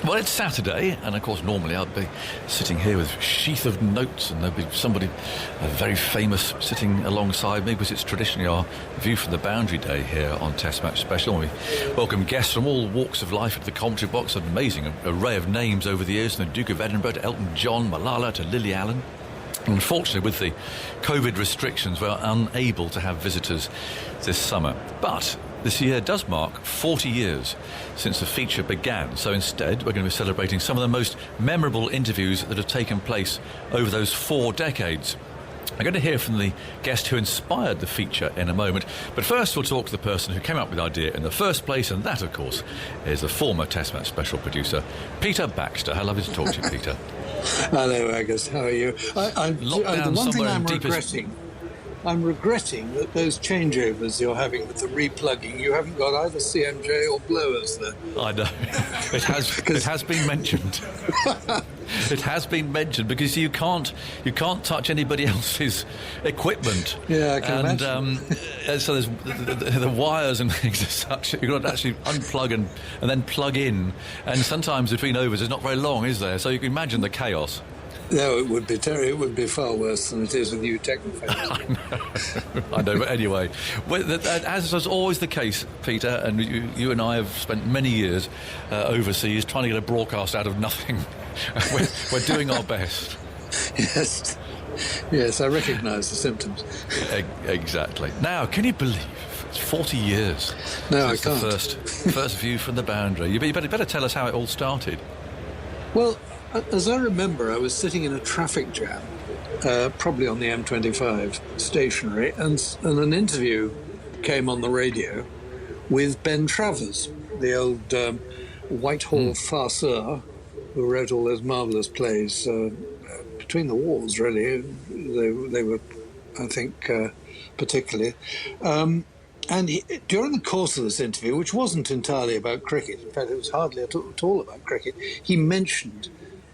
Well, it's Saturday, and of course normally I'd be sitting here with a sheath of notes and there'd be somebody very famous sitting alongside me, because it's traditionally our View from the Boundary Day here on Test Match Special. We welcome guests from all walks of life at the commentary box, an amazing array of names over the years, from the Duke of Edinburgh to Elton John, Malala to Lily Allen. Unfortunately, with the COVID restrictions, we're unable to have visitors this summer. But this year does mark 40 years since the feature began. So instead, we're going to be celebrating some of the most memorable interviews that have taken place over those 4 decades. I'm going to hear from the guest who inspired the feature in a moment. But first, we'll talk to the person who came up with the idea in the first place. And that, of course, is the former Test Match Special producer, Peter Baxter. How lovely to talk to you, Peter. Hello, Agus. How are you? The one thing I'm regretting that those changeovers you're having with the replugging, you haven't got either CMJ or blowers there. I know. It has been mentioned. It has been mentioned, because you can't touch anybody else's equipment. Yeah, I can imagine. So there's the wires and things as such. You've got to actually unplug and then plug in. And sometimes between overs, it's not very long, is there? So you can imagine the chaos. No, it would be terrible. It would be far worse than it is with you technophones. I know, but anyway, as was always the case, Peter, and you and I have spent many years overseas trying to get a broadcast out of nothing. We're doing our best. Yes, I recognise the symptoms. Exactly. Now, can you believe it's 40 years? No, I can't. The first View from the Boundary. You better tell us how it all started. Well, as I remember, I was sitting in a traffic jam, probably on the M25, stationary, and an interview came on the radio with Ben Travers, the old Whitehall farceur who wrote all those marvellous plays between the wars, really. They were, I think, particularly. And during the course of this interview, which wasn't entirely about cricket, in fact, it was hardly at all about cricket, he mentioned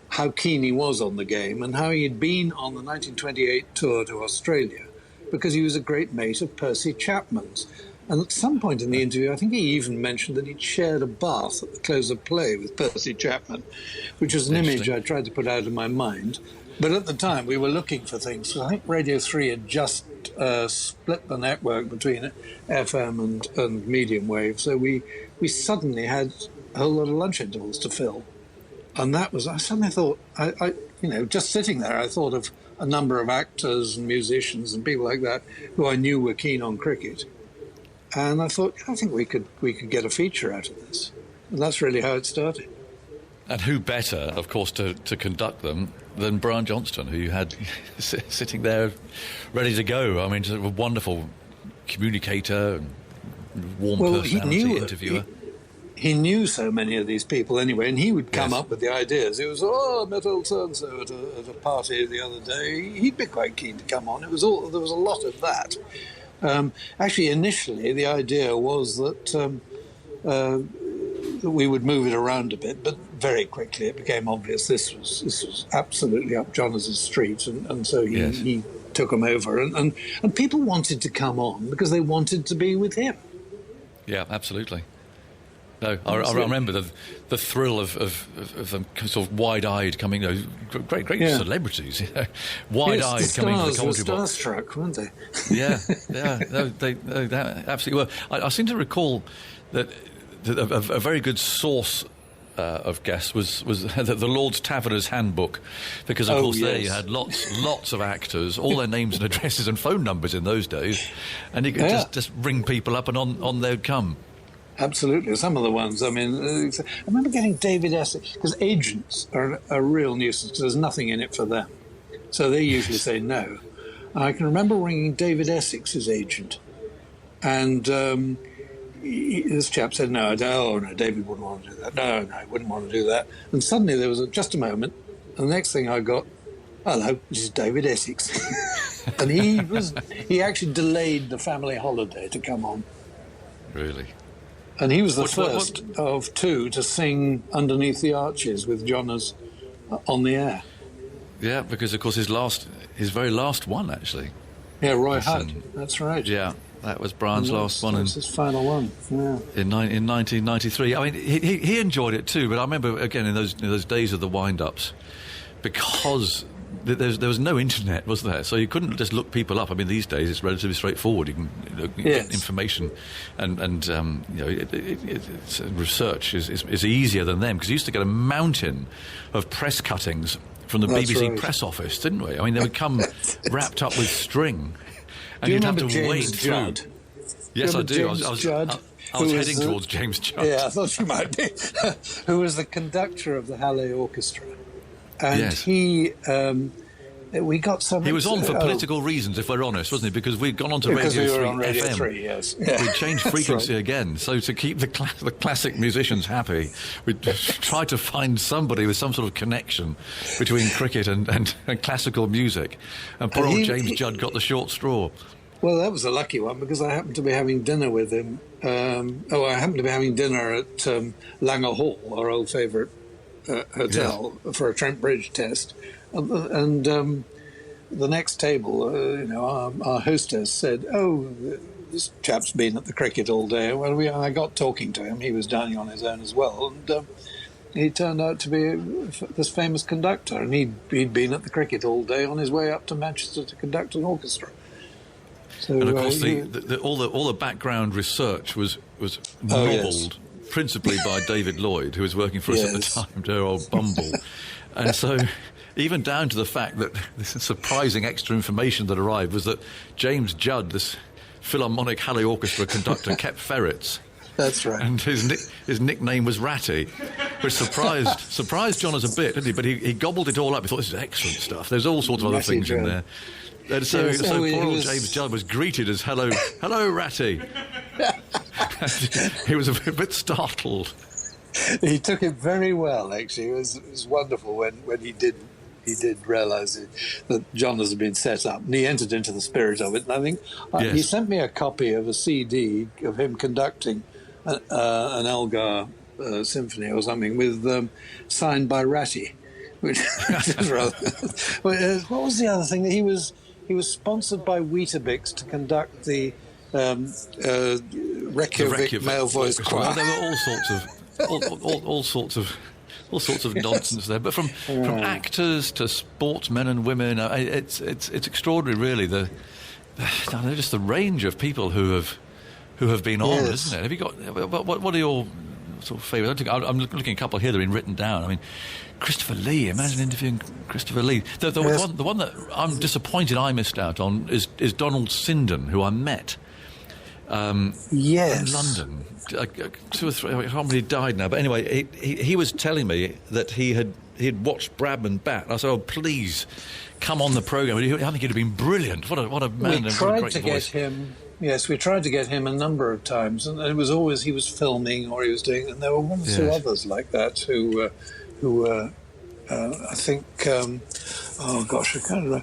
how keen he was on the game and how he had been on the 1928 tour to Australia because he was a great mate of Percy Chapman's. And at some point in the interview, I think he even mentioned that he'd shared a bath at the close of play with Percy Chapman, which was an image I tried to put out of my mind. But at the time, we were looking for things. So I think Radio 3 had just split the network between FM and medium wave. So we suddenly had a whole lot of lunch intervals to fill. And I suddenly thought, just sitting there, I thought of a number of actors and musicians and people like that who I knew were keen on cricket. And I thought, I think we could get a feature out of this. And that's really how it started. And who better, of course, to conduct them than Brian Johnston, who you had sitting there ready to go. I mean, just a wonderful communicator and warm personality, interviewer. He knew so many of these people anyway, and he would come up with the ideas. It was, I met old so-and-so at a party the other day. He'd be quite keen to come on. There was a lot of that. Actually, initially, the idea was that we would move it around a bit, but very quickly it became obvious this was absolutely up Jonas's street, and so he took him over. And people wanted to come on because they wanted to be with him. Yeah, absolutely. No, I remember the thrill of them sort of wide-eyed coming, great celebrities, wide-eyed coming to the commentary box. The stars were starstruck, weren't they? They absolutely were. I seem to recall that a very good source of guests was the Lord's Taverner's Handbook, because of course there you had lots of actors, all their names and addresses and phone numbers in those days, and you could just ring people up and on they'd come. Absolutely. Some of the ones, I mean, I remember getting David Essex, because agents are a real nuisance because there's nothing in it for them. So they usually say no. And I can remember ringing David Essex's agent, and this chap said, no, David wouldn't want to do that. No, he wouldn't want to do that. And suddenly there was just a moment, and the next thing I got, hello, this is David Essex. And he actually delayed the family holiday to come on. Really? And he was the first of two to sing Underneath the Arches with Jonas on the air. Yeah, because of course his very last one, actually. Yeah, Roy Hutt. That's right. Yeah, That was Brian's last one. That was his final one. Yeah. In 1993. I mean, he enjoyed it too. But I remember again in those days of the wind-ups, because there was no internet, was there? So you couldn't just look people up. I mean, these days it's relatively straightforward. You can get information, and research is easier than them, because you used to get a mountain of press cuttings from the BBC press office, didn't we? I mean, they would come wrapped up with string, and you'd have to wade Judd? through. Yes, I do. I was heading towards James Judd. Yeah, I thought you might be. Who was the conductor of the Halle Orchestra. And he, we got some... He was on for political reasons, if we're honest, wasn't he? Because we'd gone on to Radio 3 on Radio FM. 3, yes. We'd changed frequency again. So to keep the classic musicians happy, we'd try to find somebody with some sort of connection between cricket and classical music. And poor old James Judd got the short straw. Well, that was a lucky one, because I happened to be having dinner with him. I happened to be having dinner at Langer Hall, our old favourite hotel, for a Trent Bridge test. And the next table, our hostess said, "Oh, this chap's been at the cricket all day." Well, I got talking to him. He was dining on his own as well. And he turned out to be this famous conductor. And he'd been at the cricket all day on his way up to Manchester to conduct an orchestra. So, and of course, all the background research was novelled principally by David Lloyd, who was working for us at the time, dear old Bumble. And so, even down to the fact that this surprising extra information that arrived was that James Judd, this Philharmonic Halle Orchestra conductor, kept ferrets. That's right. And his nickname was Ratty, which surprised John as a bit, didn't he? But he gobbled it all up. He thought, this is excellent stuff. There's all sorts of other things in there. And so poor old James Judd was greeted as hello Ratty. He was a bit startled. He took it very well, actually. It was wonderful when he did realise that John has been set up, and he entered into the spirit of it. And I think he sent me a copy of a CD of him conducting an Elgar symphony or something with signed by Ratty, which is rather. What was the other thing? He was sponsored by Weetabix to conduct the Reykjavik male voice choir. Well, there were all sorts of nonsense there. But from actors to sportsmen and women, it's extraordinary, really. Just the range of people who have been on, isn't it? Have you got what are your sort of favourites? I'm looking at a couple here that have been written down. I mean, Christopher Lee. Imagine interviewing Christopher Lee. The one that I'm disappointed I missed out on is Donald Sinden, who I met in London. 2 or 3. I can't remember, he died now. But anyway, he was telling me that he had watched Bradman bat. And I said, "Oh, please come on the programme." I think he'd have been brilliant. What a man! We tried to get him. Yes, we tried to get him a number of times, and it was always he was filming or he was doing. And there were one or two others like that who I think. I can't remember.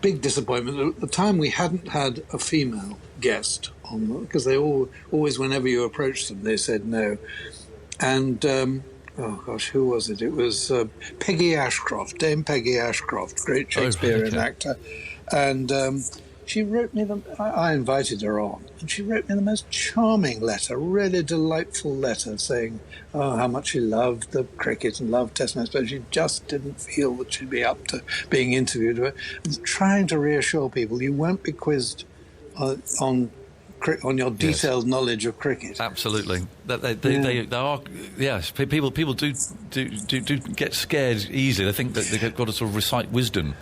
Big disappointment. At the time, we hadn't had a female guest on, because they always, whenever you approached them, they said no. And who was it? It was Peggy Ashcroft, Dame Peggy Ashcroft, great Shakespearean actor, and she wrote me I invited her on, and she wrote me the most charming letter, really delightful letter, saying how much she loved the cricket and loved Test match, but she just didn't feel that she'd be up to being interviewed. And trying to reassure people, you won't be quizzed on your detailed knowledge of cricket. Absolutely, they are. Yes, people do get scared easily. They think that they've got to sort of recite wisdom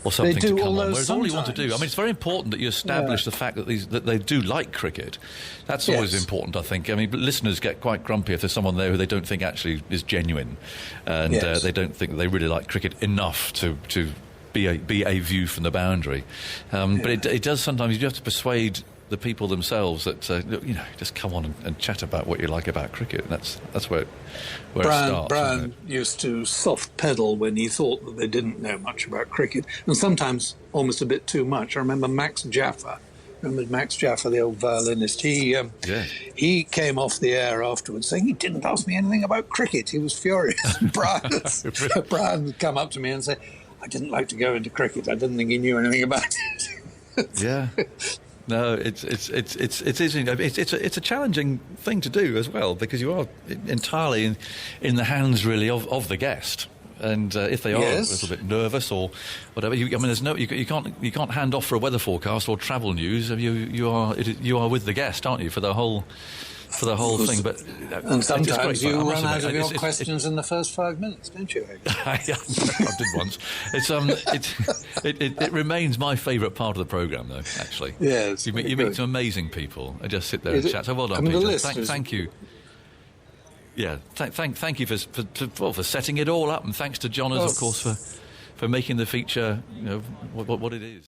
or something to come on. Whereas all you want to do, I mean, it's very important that you establish the fact that they do like cricket. That's always important, I think. I mean, listeners get quite grumpy if there's someone there who they don't think actually is genuine, and they don't think they really like cricket enough to be a view from the boundary. But it does sometimes. You have to persuade the people themselves that just come on and chat about what you like about cricket. And that's where it starts. Brian used to soft pedal when he thought that they didn't know much about cricket, and sometimes almost a bit too much. I remember Max Jaffa. The old violinist? He came off the air afterwards saying he didn't ask me anything about cricket. He was furious. Brian would come up to me and say, "I didn't like to go into cricket. I didn't think he knew anything about it." No, it is. It's a challenging thing to do as well, because you are entirely in the hands really of the guest. And if they are a little bit nervous or whatever, you can't hand off for a weather forecast or travel news. You are with the guest, aren't you, for the whole thing? But and sometimes you run out of your questions in the first 5 minutes, don't you? I did once. It remains my favourite part of the programme, though. Actually, yes, you meet some amazing people and just sit there and chat. So well done, Peter. Thank you. Yeah, thank you for setting it all up, and thanks to John, of course, for making the feature what it is.